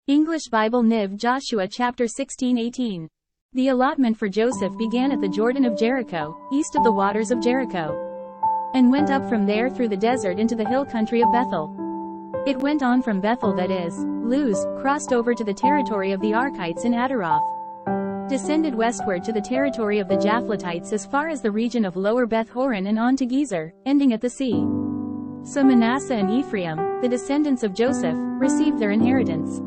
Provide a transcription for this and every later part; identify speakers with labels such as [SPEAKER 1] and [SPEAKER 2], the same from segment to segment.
[SPEAKER 1] English Bible NIV Joshua chapter 16:18. The allotment for Joseph began at the Jordan of Jericho, east of the waters of Jericho, and went up from there through the desert into the hill country of Bethel. It went on from Bethel, that is, Luz, crossed over to the territory of the Archites in Adaroth, descended westward to the territory of the Japhletites as far as the region of Lower Beth Horon and on to Gezer, ending at the sea. So Manasseh and Ephraim, the descendants of Joseph, received their inheritance.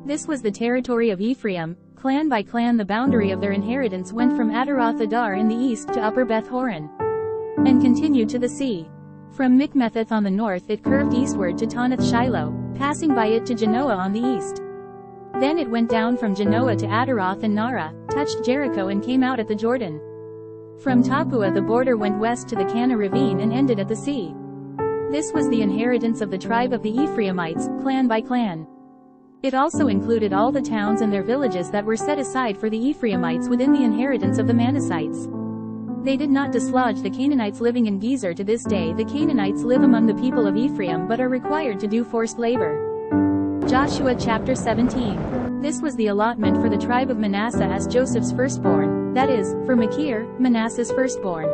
[SPEAKER 1] This was the territory of Ephraim. Clan by clan the boundary of their inheritance went from Adaroth Adar in the east to Upper Beth Horon, and continued to the sea. From Mikmetheth on the north it curved eastward to Tanath Shiloh, passing by it to Janoah on the east. Then it went down from Janoah to Adaroth and Nara, touched Jericho and came out at the Jordan. From Tappuah the border went west to the Kana ravine and ended at the sea. This was the inheritance of the tribe of the Ephraimites, clan by clan. It also included all the towns and their villages that were set aside for the Ephraimites within the inheritance of the Manassites. They did not dislodge the Canaanites living in Gezer. To this day the Canaanites live among the people of Ephraim but are required to do forced labor. Joshua chapter 17. This was the allotment for the tribe of Manasseh as Joseph's firstborn, that is, for Machir, Manasseh's firstborn.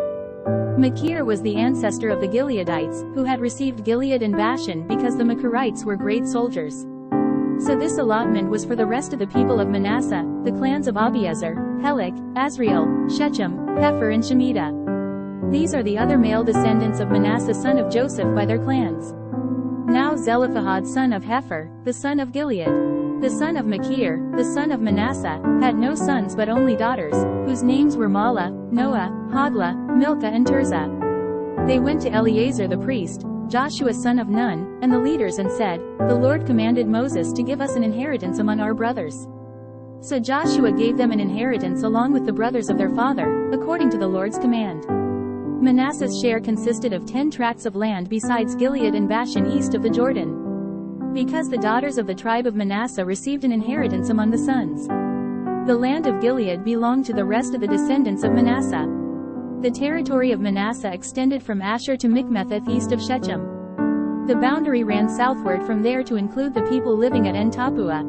[SPEAKER 1] Machir was the ancestor of the Gileadites, who had received Gilead and Bashan because the Machirites were great soldiers. So this allotment was for the rest of the people of Manasseh, the clans of Abiezer, Helek, Asriel, Shechem, Hepher and Shemitah. These are the other male descendants of Manasseh son of Joseph by their clans. Now Zelophehad son of Hepher, the son of Gilead, the son of Machir, the son of Manasseh, had no sons but only daughters, whose names were Mahlah, Noah, Hoglah, Milcah and Tirzah. They went to Eleazar the priest, Joshua son of Nun, and the leaders and said, "The Lord commanded Moses to give us an inheritance among our brothers." So Joshua gave them an inheritance along with the brothers of their father, according to the Lord's command. Manasseh's share consisted of 10 tracts of land besides Gilead and Bashan east of the Jordan, because the daughters of the tribe of Manasseh received an inheritance among the sons. The land of Gilead belonged to the rest of the descendants of Manasseh. The territory of Manasseh extended from Asher to Mikmetheth east of Shechem. The boundary ran southward from there to include the people living at En-Tappuah.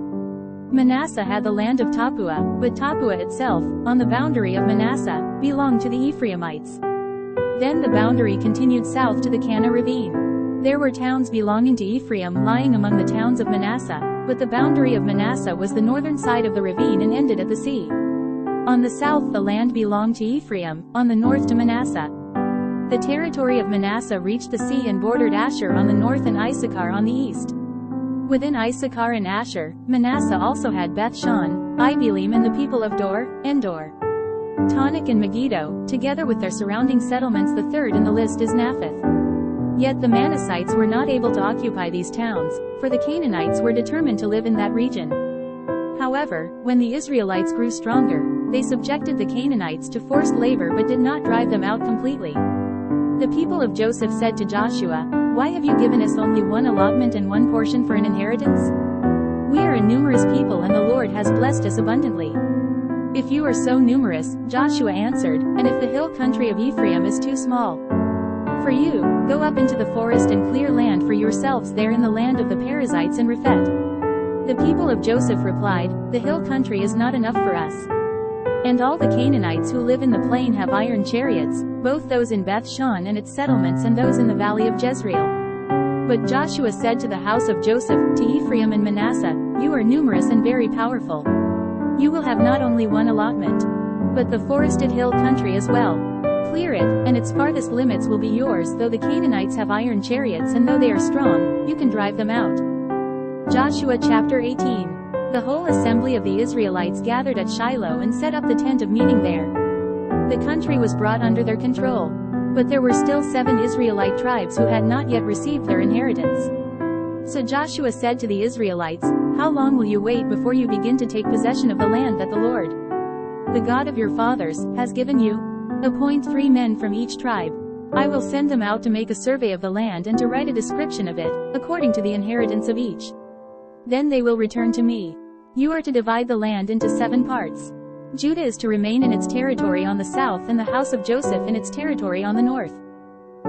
[SPEAKER 1] Manasseh had the land of Tappuah, but Tappuah itself, on the boundary of Manasseh, belonged to the Ephraimites. Then the boundary continued south to the Kana ravine. There were towns belonging to Ephraim lying among the towns of Manasseh, but the boundary of Manasseh was the northern side of the ravine and ended at the sea. On the south the land belonged to Ephraim, on the north to Manasseh. The territory of Manasseh reached the sea and bordered Asher on the north and Issachar on the east. Within Issachar and Asher, Manasseh also had Beth-shan, Ibilim and the people of Dor, Endor, Tanakh and Megiddo, together with their surrounding settlements. The third in the list is Naphath. Yet the Manassites were not able to occupy these towns, for the Canaanites were determined to live in that region. However, when the Israelites grew stronger, they subjected the Canaanites to forced labor but did not drive them out completely. The people of Joseph said to Joshua, "Why have you given us only one allotment and one portion for an inheritance? We are a numerous people and the Lord has blessed us abundantly." "If you are so numerous," Joshua answered, "and if the hill country of Ephraim is too small for you, go up into the forest and clear land for yourselves there in the land of the Perizzites and Rephet." The people of Joseph replied, "The hill country is not enough for us. And all the Canaanites who live in the plain have iron chariots, both those in Beth-shan and its settlements and those in the valley of Jezreel." But Joshua said to the house of Joseph, to Ephraim and Manasseh, "You are numerous and very powerful. You will have not only one allotment, but the forested hill country as well. Clear it, and its farthest limits will be yours. Though the Canaanites have iron chariots and though they are strong, you can drive them out." Joshua chapter 18. The whole assembly of the Israelites gathered at Shiloh and set up the tent of meeting there. The country was brought under their control. But there were still 7 Israelite tribes who had not yet received their inheritance. So Joshua said to the Israelites, "How long will you wait before you begin to take possession of the land that the Lord, the God of your fathers, has given you? Appoint 3 men from each tribe. I will send them out to make a survey of the land and to write a description of it, according to the inheritance of each. Then they will return to me. You are to divide the land into 7 parts. Judah is to remain in its territory on the south and the house of Joseph in its territory on the north.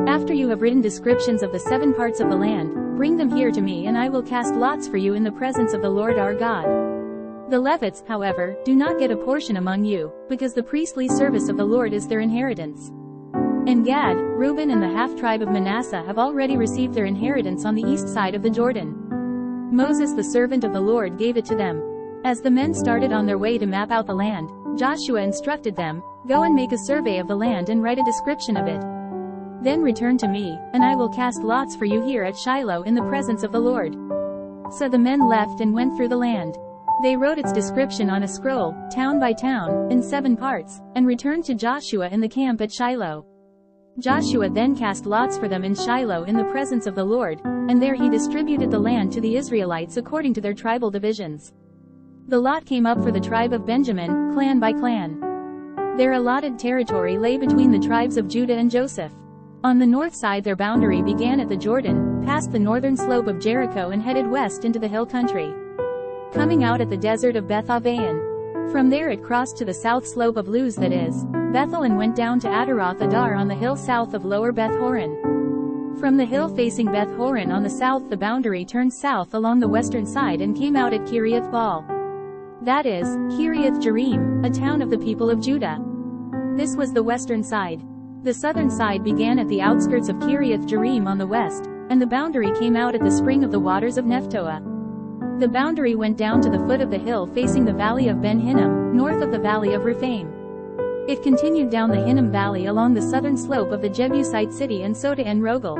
[SPEAKER 1] After you have written descriptions of the 7 parts of the land, Bring them here to me and I will cast lots for you in the presence of the Lord our God. The Levites, however, do not get a portion among you, because the priestly service of the Lord is their inheritance. And Gad, Reuben and the half-tribe of Manasseh have already received their inheritance on the east side of the Jordan. Moses the servant of the Lord gave it to them. As the men started on their way to map out the land, Joshua instructed them, "Go and make a survey of the land and write a description of it. Then return to me, and I will cast lots for you here at Shiloh in the presence of the Lord." So the men left and went through the land. They wrote its description on a scroll, town by town, in 7 parts, and returned to Joshua in the camp at Shiloh. Joshua then cast lots for them in Shiloh in the presence of the Lord, and there he distributed the land to the Israelites according to their tribal divisions. The lot came up for the tribe of Benjamin, clan by clan. Their allotted territory lay between the tribes of Judah and Joseph. On the north side their boundary began at the Jordan, passed the northern slope of Jericho and headed west into the hill country, coming out at the desert of Beth-aven. From there it crossed to the south slope of Luz, that is, Bethel, and went down to Adaroth Adar on the hill south of Lower Beth Horon. From the hill facing Beth Horon on the south the boundary turned south along the western side and came out at Kiriath Baal. That is, Kiriath Jearim, a town of the people of Judah. This was the western side. The southern side began at the outskirts of Kiriath Jearim on the west, and the boundary came out at the spring of the waters of Nephtoah. The boundary went down to the foot of the hill facing the valley of Ben Hinnom, north of the valley of Rephaim. It continued down the Hinnom valley along the southern slope of the Jebusite city and so to En Rogel.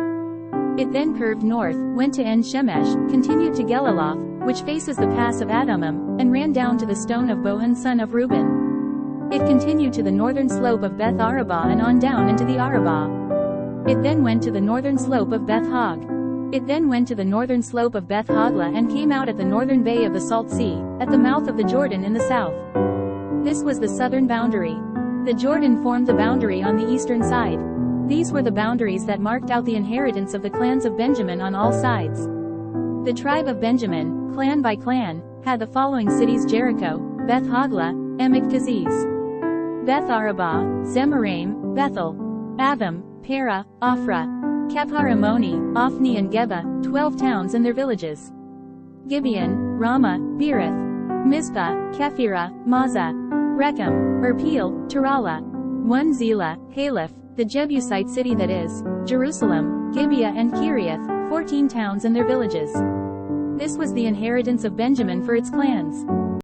[SPEAKER 1] It then curved north, went to En Shemesh, continued to Geliloth, which faces the pass of Adumim, and ran down to the stone of Bohan son of Reuben. It continued to the northern slope of Beth Arabah and on down into the Arabah. It then went to the northern slope of Beth Hog. It then went to the northern slope of Beth Hogla and came out at the northern bay of the Salt Sea, at the mouth of the Jordan in the south. This was the southern boundary. The Jordan formed the boundary on the eastern side. These were the boundaries that marked out the inheritance of the clans of Benjamin on all sides. The tribe of Benjamin, clan by clan, had the following cities: Jericho, Beth Hogla, Emek Keziz, Beth Arabah, Zemaraim, Bethel, Avim, Perah, Ophrah, Kepharammoni, Ophni and Geba, 12 towns and their villages. Gibeon, Ramah, Beerith, Mizpah, Kephirah, Mazah, Rechem, Erpeel, Tarala, 1 Zelah, Haleph, the Jebusite city, that is, Jerusalem, Gibeah and Kiriath, 14 towns and their villages. This was the inheritance of Benjamin for its clans.